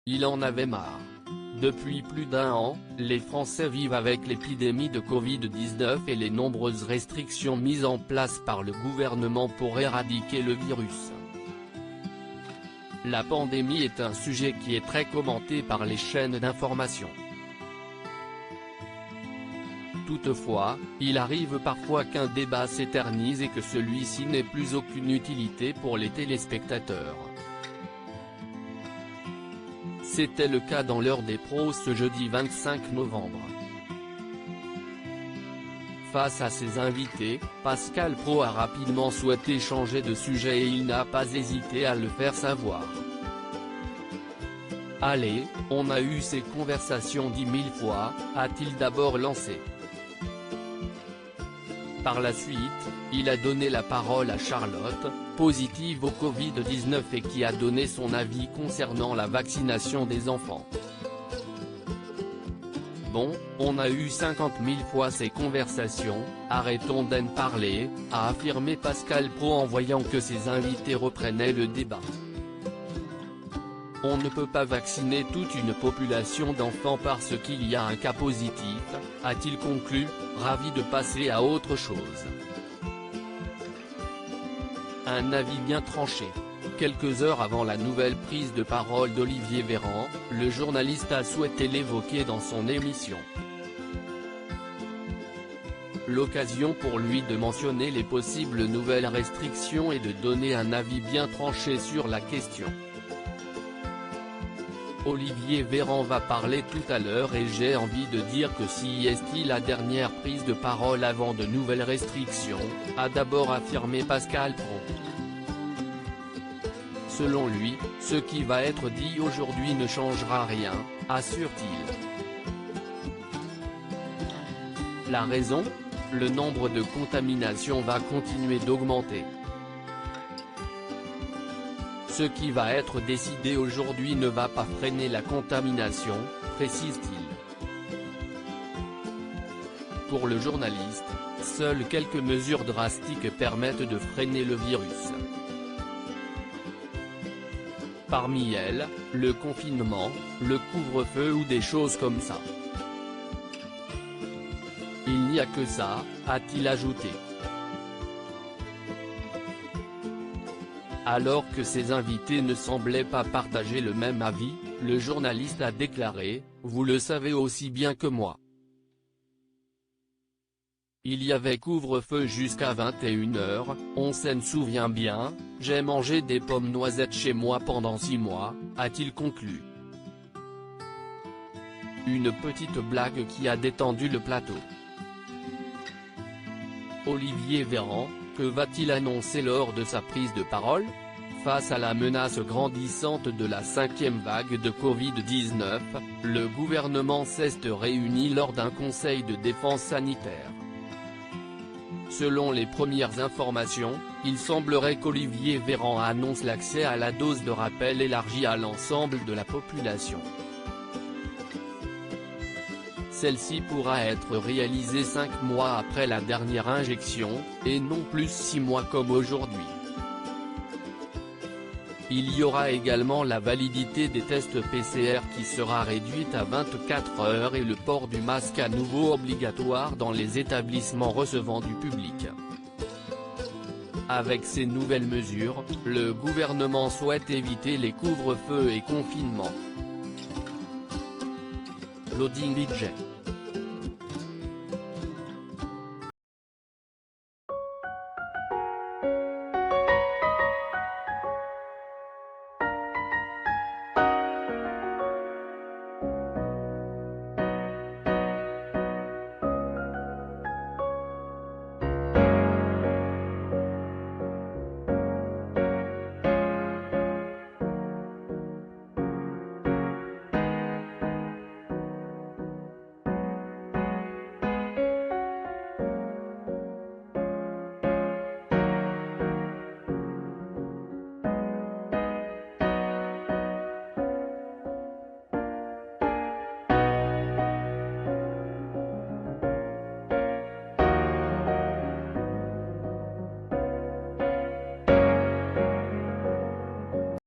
Il en avait marre. Depuis plus d'un an, les Français vivent avec l'épidémie de Covid-19 et les nombreuses restrictions mises en place par le gouvernement pour éradiquer le virus. La pandémie est un sujet qui est très commenté par les chaînes d'information. Toutefois, il arrive parfois qu'un débat s'éternise et que celui-ci n'ait plus aucune utilité pour les téléspectateurs. C'était le cas dans l'heure des pros ce jeudi 25 novembre. Face à ses invités, Pascal Praud a rapidement souhaité changer de sujet et il n'a pas hésité à le faire savoir. « Allez, on a eu ces conversations 10 000 fois », a-t-il d'abord lancé. Par la suite, il a donné la parole à Charlotte, positive au Covid-19 et qui a donné son avis concernant la vaccination des enfants. Bon, on a eu 50 000 fois ces conversations, arrêtons d'en parler, a affirmé Pascal Praud en voyant que ses invités reprenaient le débat. On ne peut pas vacciner toute une population d'enfants parce qu'il y a un cas positif, a-t-il conclu, ravi de passer à autre chose. Un avis bien tranché. Quelques heures avant la nouvelle prise de parole d'Olivier Véran, le journaliste a souhaité l'évoquer dans son émission. L'occasion pour lui de mentionner les possibles nouvelles restrictions et de donner un avis bien tranché sur la question. Olivier Véran va parler tout à l'heure et j'ai envie de dire que si est-il la dernière prise de parole avant de nouvelles restrictions, a d'abord affirmé Pascal Praud. Selon lui, ce qui va être dit aujourd'hui ne changera rien, assure-t-il. La raison ? Le nombre de contaminations va continuer d'augmenter. Ce qui va être décidé aujourd'hui ne va pas freiner la contamination, précise-t-il. Pour le journaliste, seules quelques mesures drastiques permettent de freiner le virus. Parmi elles, le confinement, le couvre-feu ou des choses comme ça. Il n'y a que ça, a-t-il ajouté. Alors que ses invités ne semblaient pas partager le même avis, le journaliste a déclaré « Vous le savez aussi bien que moi. Il y avait couvre-feu jusqu'à 21h, on s'en souvient bien, j'ai mangé des pommes noisettes chez moi pendant 6 mois, a-t-il conclu. Une petite blague qui a détendu le plateau. Olivier Véran, que va-t-il annoncer lors de sa prise de parole ? Face à la menace grandissante de la 5e vague de Covid-19, le gouvernement s'est réuni lors d'un conseil de défense sanitaire. Selon les premières informations, il semblerait qu'Olivier Véran annonce l'accès à la dose de rappel élargie à l'ensemble de la population. Celle-ci pourra être réalisée 5 mois après la dernière injection, et non plus 6 mois comme aujourd'hui. Il y aura également la validité des tests PCR qui sera réduite à 24 heures et le port du masque à nouveau obligatoire dans les établissements recevant du public. Avec ces nouvelles mesures, le gouvernement souhaite éviter les couvre-feux et confinements. Loading budget.